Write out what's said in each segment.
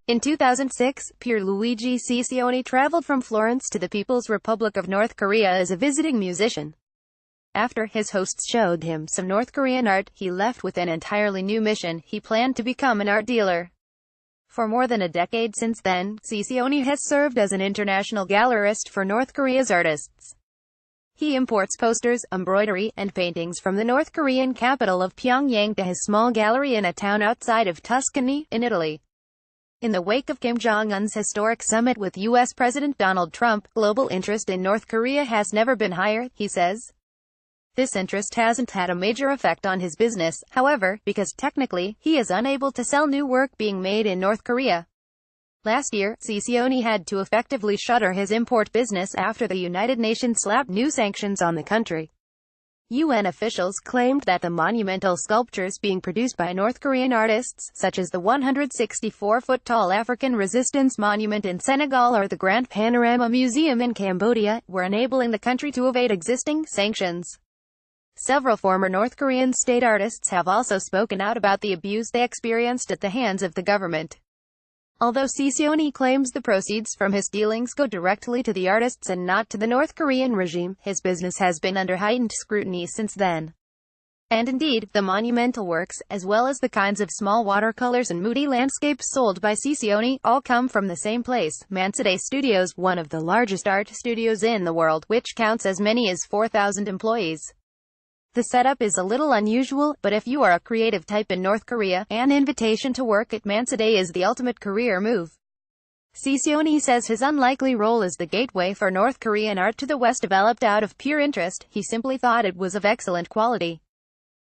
In 2006, Pierluigi Ciccione traveled from Florence to the People's Republic of North Korea as a visiting musician. After his hosts showed him some North Korean art, he left with an entirely new mission. He planned to become an art dealer. For more than a decade since then, Ciccione has served as an international gallerist for North Korea's artists. He imports posters, embroidery, and paintings from the North Korean capital of Pyongyang to his small gallery in a town outside of Tuscany, in Italy. In the wake of Kim Jong-un's historic summit with U.S. President Donald Trump, global interest in North Korea has never been higher, he says. This interest hasn't had a major effect on his business, however, because technically, he is unable to sell new work being made in North Korea. Last year, Ciccione had to effectively shutter his import business after the United Nations slapped new sanctions on the country. UN officials claimed that the monumental sculptures being produced by North Korean artists, such as the 164-foot-tall African Resistance Monument in Senegal or the Grand Panorama Museum in Cambodia, were enabling the country to evade existing sanctions. Several former North Korean state artists have also spoken out about the abuse they experienced at the hands of the government. Although Ciccione claims the proceeds from his dealings go directly to the artists and not to the North Korean regime, his business has been under heightened scrutiny since then. And indeed, the monumental works, as well as the kinds of small watercolors and moody landscapes sold by Ciccione, all come from the same place, Mansudae Studios, one of the largest art studios in the world, which counts as many as 4,000 employees. The setup is a little unusual, but if you are a creative type in North Korea, an invitation to work at Mansudae is the ultimate career move. Ciccione says his unlikely role as the gateway for North Korean art to the West developed out of pure interest. He simply thought it was of excellent quality.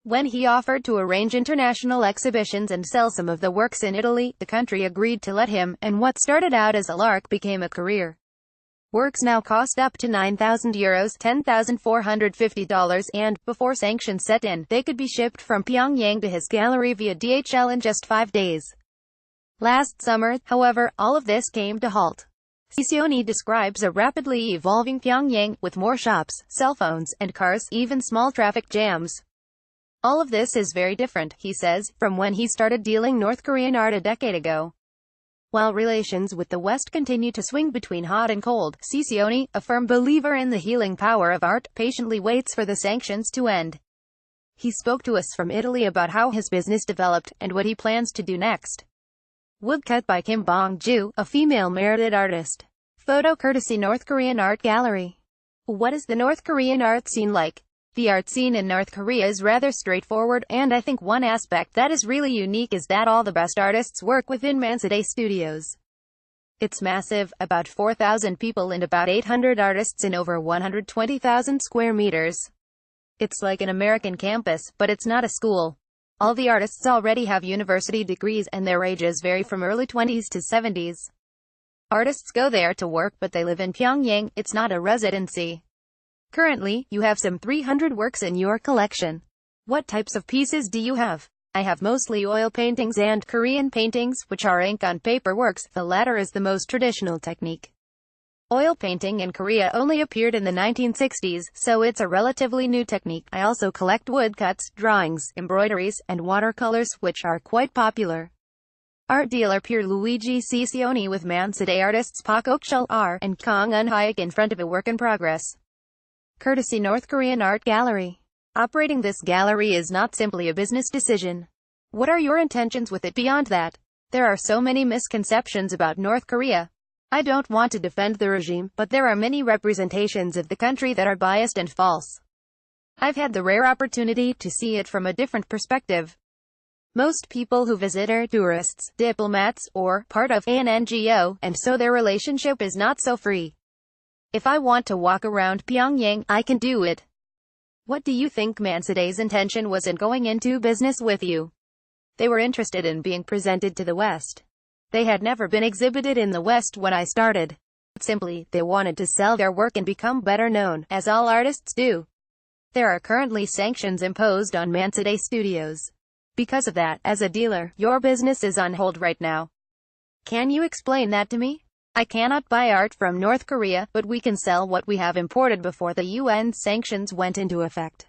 When he offered to arrange international exhibitions and sell some of the works in Italy, the country agreed to let him, and what started out as a lark became a career. Works now cost up to €9,000, $10,450, and, before sanctions set in, they could be shipped from Pyongyang to his gallery via DHL in just 5 days. Last summer, however, all of this came to halt. Ciccione describes a rapidly evolving Pyongyang, with more shops, cell phones, and cars, even small traffic jams. All of this is very different, he says, from when he started dealing North Korean art a decade ago. While relations with the West continue to swing between hot and cold, Ciccione, a firm believer in the healing power of art, patiently waits for the sanctions to end. He spoke to us from Italy about how his business developed, and what he plans to do next. Woodcut by Kim Bong-ju, a female merited artist. Photo courtesy North Korean Art Gallery. What is the North Korean art scene like? The art scene in North Korea is rather straightforward, and I think one aspect that is really unique is that all the best artists work within Mansudae Studios. It's massive, about 4,000 people and about 800 artists in over 120,000 square meters. It's like an American campus, but it's not a school. All the artists already have university degrees, and their ages vary from early 20s to 70s. Artists go there to work, but they live in Pyongyang. It's not a residency. Currently, you have some 300 works in your collection. What types of pieces do you have? I have mostly oil paintings and Korean paintings, which are ink on paper works. The latter is the most traditional technique. Oil painting in Korea only appeared in the 1960s, so it's a relatively new technique. I also collect woodcuts, drawings, embroideries, and watercolors, which are quite popular. Art dealer Pierluigi Ciccione with Mansudae artists Pak Ok-chul R. and Jong-un Hyuk in front of a work in progress. Courtesy North Korean Art Gallery. Operating this gallery is not simply a business decision. What are your intentions with it beyond that? There are so many misconceptions about North Korea. I don't want to defend the regime, but there are many representations of the country that are biased and false. I've had the rare opportunity to see it from a different perspective. Most people who visit are tourists, diplomats, or part of an NGO, and so their relationship is not so free. If I want to walk around Pyongyang, I can do it. What do you think Mansudae's intention was in going into business with you? They were interested in being presented to the West. They had never been exhibited in the West when I started. Simply, they wanted to sell their work and become better known, as all artists do. There are currently sanctions imposed on Mansudae Studios. Because of that, as a dealer, your business is on hold right now. Can you explain that to me? I cannot buy art from North Korea, but we can sell what we have imported before the UN sanctions went into effect.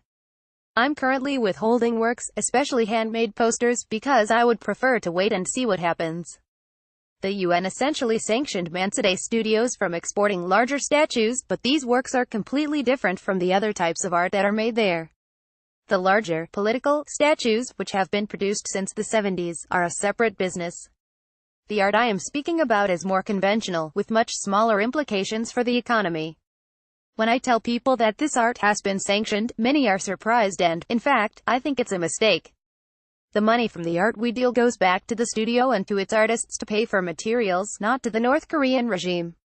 I'm currently withholding works, especially handmade posters, because I would prefer to wait and see what happens. The UN essentially sanctioned Mansade Studios from exporting larger statues, but these works are completely different from the other types of art that are made there. The larger, political, statues, which have been produced since the 70s, are a separate business. The art I am speaking about is more conventional, with much smaller implications for the economy. When I tell people that this art has been sanctioned, many are surprised and, in fact, I think it's a mistake. The money from the art we deal goes back to the studio and to its artists to pay for materials, not to the North Korean regime.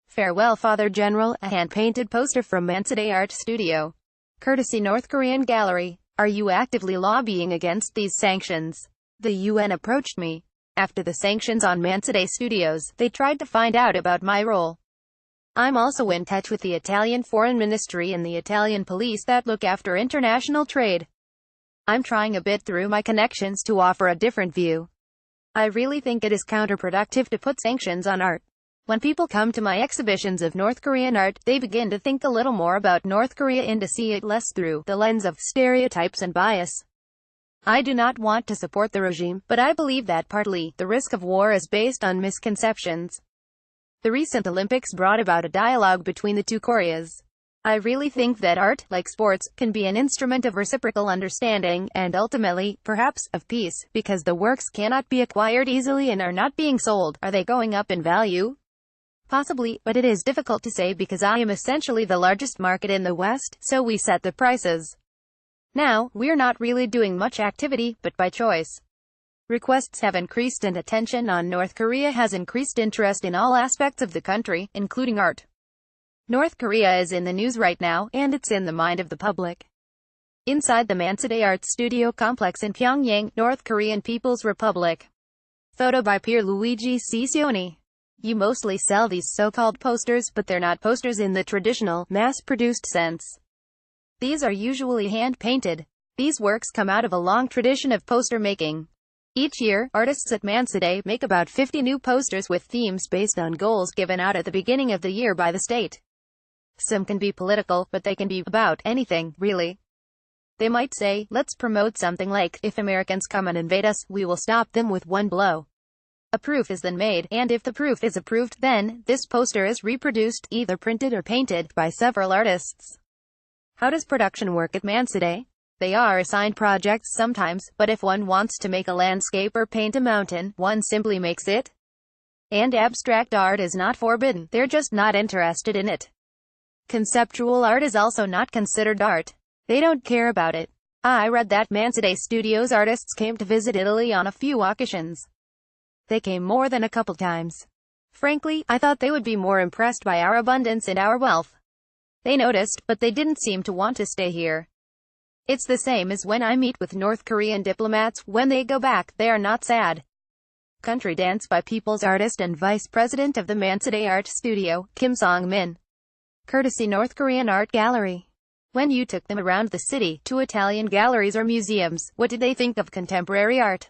Farewell Father General, a hand-painted poster from Mansade Art Studio. Courtesy North Korean Gallery. Are you actively lobbying against these sanctions? The UN approached me. After the sanctions on Mansade Studios, they tried to find out about my role. I'm also in touch with the Italian Foreign Ministry and the Italian police that look after international trade. I'm trying a bit through my connections to offer a different view. I really think it is counterproductive to put sanctions on art. When people come to my exhibitions of North Korean art, they begin to think a little more about North Korea and to see it less through the lens of stereotypes and bias. I do not want to support the regime, but I believe that partly, the risk of war is based on misconceptions. The recent Olympics brought about a dialogue between the two Koreas. I really think that art, like sports, can be an instrument of reciprocal understanding, and ultimately, perhaps, of peace, because the works cannot be acquired easily and are not being sold. Are they going up in value? Possibly, but it is difficult to say because I am essentially the largest market in the West, so we set the prices. Now, we're not really doing much activity, but by choice. Requests have increased and attention on North Korea has increased interest in all aspects of the country, including art. North Korea is in the news right now, and it's in the mind of the public. Inside the Mansade Art Studio complex in Pyongyang, North Korean People's Republic. Photo by Pierluigi Ciccioni. You mostly sell these so-called posters, but they're not posters in the traditional, mass-produced sense. These are usually hand-painted. These works come out of a long tradition of poster making. Each year, artists at Mansade make about 50 new posters with themes based on goals given out at the beginning of the year by the state. Some can be political, but they can be about anything, really. They might say, let's promote something like, if Americans come and invade us, we will stop them with one blow. A proof is then made, and if the proof is approved, then, this poster is reproduced, either printed or painted, by several artists. How does production work at Mansade? They are assigned projects sometimes, but if one wants to make a landscape or paint a mountain, one simply makes it. And abstract art is not forbidden, they're just not interested in it. Conceptual art is also not considered art. They don't care about it. I read that Mansade Studios artists came to visit Italy on a few occasions. They came more than a couple times. Frankly, I thought they would be more impressed by our abundance and our wealth. They noticed, but they didn't seem to want to stay here. It's the same as when I meet with North Korean diplomats. When they go back, they are not sad. Country Dance by People's Artist and Vice President of the Mansade Art Studio, Kim Song-min. Courtesy North Korean Art Gallery. When you took them around the city, to Italian galleries or museums, what did they think of contemporary art?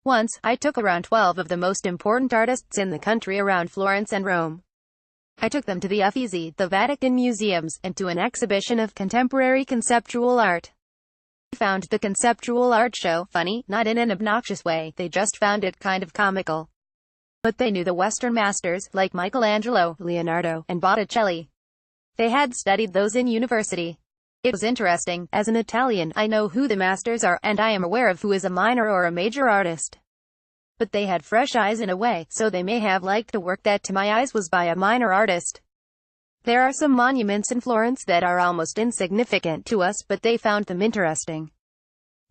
Once, I took around 12 of the most important artists in the country around Florence and Rome. I took them to the Uffizi, the Vatican museums, and to an exhibition of contemporary conceptual art. They found the conceptual art show funny, not in an obnoxious way, they just found it kind of comical. But they knew the Western masters, like Michelangelo, Leonardo, and Botticelli. They had studied those in university. It was interesting. As an Italian, I know who the masters are, and I am aware of who is a minor or a major artist. But they had fresh eyes in a way, so they may have liked the work that to my eyes was by a minor artist. There are some monuments in Florence that are almost insignificant to us, but they found them interesting.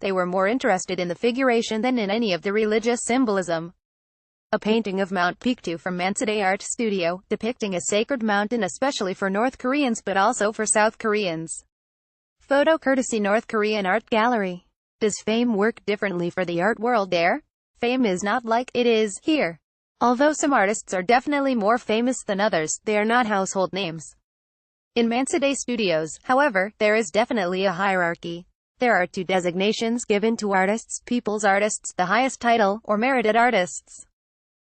They were more interested in the figuration than in any of the religious symbolism. A painting of Mount Pictou from Mansade Art Studio, depicting a sacred mountain especially for North Koreans but also for South Koreans. Photo courtesy North Korean Art Gallery. Does fame work differently for the art world there? Fame is not like it is here. Although some artists are definitely more famous than others, they are not household names. In Mansade Studios, however, there is definitely a hierarchy. There are two designations given to artists: people's artists, the highest title, or merited artists.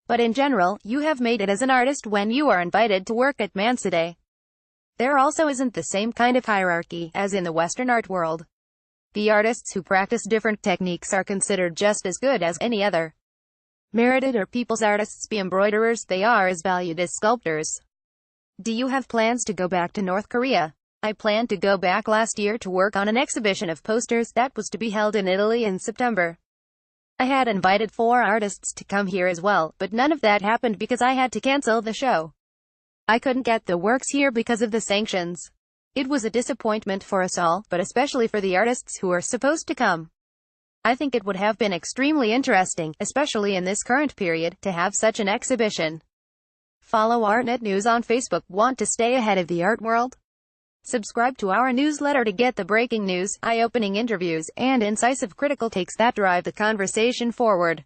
But in general, you have made it as an artist when you are invited to work at Mansade. There also isn't the same kind of hierarchy as in the Western art world. The artists who practice different techniques are considered just as good as any other. Merited are people's artists, be embroiderers, they are as valued as sculptors. Do you have plans to go back to North Korea? I planned to go back last year to work on an exhibition of posters that was to be held in Italy in September. I had invited 4 artists to come here as well, but none of that happened because I had to cancel the show. I couldn't get the works here because of the sanctions. It was a disappointment for us all, but especially for the artists who were supposed to come. I think it would have been extremely interesting, especially in this current period, to have such an exhibition. Follow Artnet News on Facebook. Want to stay ahead of the art world? Subscribe to our newsletter to get the breaking news, eye-opening interviews, and incisive critical takes that drive the conversation forward.